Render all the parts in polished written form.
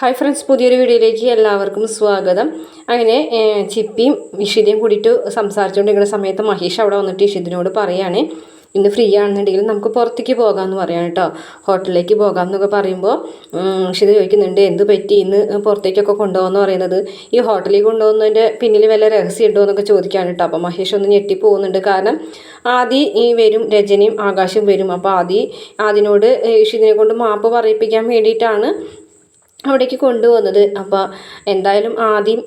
Hi friends, പുതിയൊരു വീഡിയോയിലേക്ക് എല്ലാവർക്കും സ്വാഗതം. അങ്ങനെ ചിപ്പിയും ഇഷിതയും കൂടിയിട്ട് സംസാരിച്ചുകൊണ്ടിരിക്കുന്ന സമയത്ത് മഹേഷ് അവിടെ വന്നിട്ട് ഇഷിതിനോട് പറയുകയാണ്, ഇന്ന് ഫ്രീ ആണെന്നുണ്ടെങ്കിൽ നമുക്ക് പുറത്തേക്ക് പോകാമെന്ന് പറയാം കേട്ടോ, ഹോട്ടലിലേക്ക് പോകാം എന്നൊക്കെ പറയുമ്പോൾ ഇഷിത ചോദിക്കുന്നുണ്ട്, എന്ത് പറ്റി ഇന്ന് പുറത്തേക്കൊക്കെ കൊണ്ടുപോകുമെന്ന് പറയുന്നത്, ഈ ഹോട്ടലിൽ കൊണ്ടുപോകുന്നതിൻ്റെ പിന്നിൽ വല്ല രഹസ്യം ഉണ്ടോ എന്നൊക്കെ ചോദിക്കുകയാണ് കേട്ടോ. അപ്പോൾ മഹേഷ് ഒന്ന് ഞെട്ടിപ്പോകുന്നുണ്ട്. കാരണം വരും, രജനിയും ആകാശും വരും. അപ്പോൾ ആദിനോട് ഇഷിതിനെ കൊണ്ട് മാപ്പ് പറയിപ്പിക്കാൻ വേണ്ടിയിട്ടാണ് അവിടേക്ക് കൊണ്ടുപോകുന്നത്. അപ്പോൾ എന്തായാലും ആദ്യം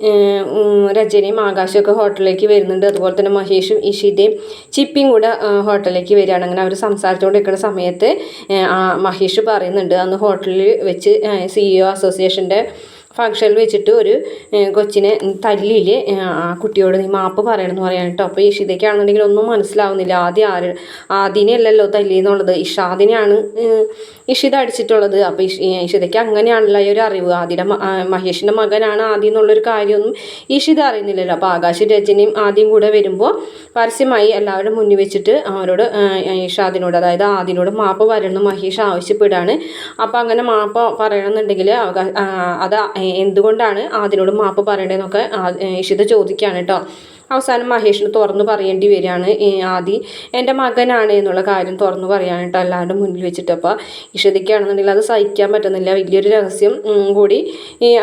രജനിയും ആകാശമൊക്കെ ഹോട്ടലിലേക്ക് വരുന്നുണ്ട്. അതുപോലെ തന്നെ മഹേഷും ഇഷിതയും ചിപ്പിയും കൂടെ ഹോട്ടലിലേക്ക് വരികയാണ്. അങ്ങനെ അവർ സംസാരിച്ചുകൊണ്ടിരിക്കുന്ന സമയത്ത് മഹേഷ് പറയുന്നുണ്ട്, അന്ന് ഹോട്ടലിൽ വെച്ച് CEO അസോസിയേഷൻ്റെ ഫംഗ്ഷനിൽ വെച്ചിട്ട് ഒരു കൊച്ചിനെ തല്ലിയില്ലേ, ആ കുട്ടിയോട് നീ മാപ്പ് പറയണമെന്ന് പറയാൻ കേട്ടോ. അപ്പോൾ ഇഷിതയ്ക്കാണെന്നുണ്ടെങ്കിൽ ഒന്നും മനസ്സിലാവുന്നില്ല. ആദിനെ അല്ലല്ലോ തല്ലിയെന്നുള്ളത്, ഇഷാദിനെയാണ് ഇഷിത അടിച്ചിട്ടുള്ളത്. അപ്പോൾ ഇഷിതയ്ക്ക് അങ്ങനെയാണല്ലോ ഈ ഒരു അറിവ്, മഹേഷിൻ്റെ മകനാണ് ആദ്യം എന്നുള്ളൊരു കാര്യമൊന്നും ഇഷിത അറിയുന്നില്ലല്ലോ. അപ്പോൾ ആകാശം രജനിയും ആദ്യം കൂടെ വരുമ്പോൾ പരസ്യമായി എല്ലാവരുടെ മുന്നിൽ വെച്ചിട്ട് അവരോട് ഇഷാദിനോട്, അതായത് ആദിനോട് മാപ്പ് പറയണമെന്ന് മഹേഷ് ആവശ്യപ്പെടുകയാണ്. അപ്പോൾ അങ്ങനെ മാപ്പ് പറയണമെന്നുണ്ടെങ്കിൽ അത് എന്തുകൊണ്ടാണ് ആദിനോട് മാപ്പ് പറയേണ്ടതെന്നൊക്കെ ഇഷിത ചോദിക്കുകയാണ് കേട്ടോ. അവസാനം മഹേഷിന് തുറന്നു പറയേണ്ടി വരികയാണ്, ആദി എൻ്റെ മകനാണ് എന്നുള്ള കാര്യം തുറന്നു പറയാൻ കേട്ടോ എല്ലാവരുടെ മുന്നിൽ വെച്ചിട്ട്. അപ്പോൾ ഇഷിതയ്ക്കാണെന്നുണ്ടെങ്കിൽ അത് സഹിക്കാൻ പറ്റുന്നില്ല, വലിയൊരു രഹസ്യം കൂടി.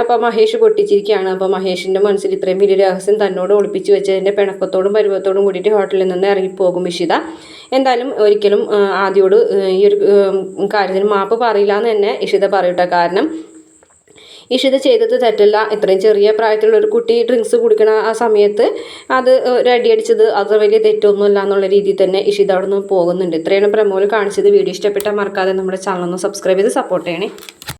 അപ്പോൾ മഹേഷ് പൊട്ടിച്ചിരിക്കുകയാണ്. അപ്പോൾ മഹേഷിൻ്റെ മനസ്സിൽ ഇത്രയും വലിയ രഹസ്യം തന്നോട് ഒളിപ്പിച്ച് വെച്ചതിൻ്റെ പിണക്കത്തോടും പരുവത്തോടും കൂടിയിട്ട് ഹോട്ടലിൽ നിന്ന് ഇറങ്ങിപ്പോകും ഇഷിത. എന്തായാലും ഒരിക്കലും ആദിയോട് ഈ ഒരു കാര്യത്തിന് മാപ്പ് പറയില്ല എന്ന് തന്നെ ഇഷിത പറയട്ടെ. കാരണം ഇഷിത ചെയ്തത് തെറ്റല്ല. ഇത്രയും ചെറിയ പ്രായത്തിലുള്ള ഒരു കുട്ടി ഡ്രിങ്ക്സ് കുടിക്കണ ആ സമയത്ത് അത് ഒരു അടിയടിച്ചത് അത് വലിയ തെറ്റൊന്നുമില്ല എന്നുള്ള രീതിയിൽ തന്നെ ഇഷിത അവിടെ നിന്ന് പോകുന്നുണ്ട്. ഇത്രയാണ് പ്രമോല് കാണിച്ചത്. വീഡിയോ ഇഷ്ടപ്പെട്ടാൽ മറക്കാതെ നമ്മുടെ ചാനൽ ഒന്ന് സബ്സ്ക്രൈബ് ചെയ്ത് സപ്പോർട്ട് ചെയ്യണേ.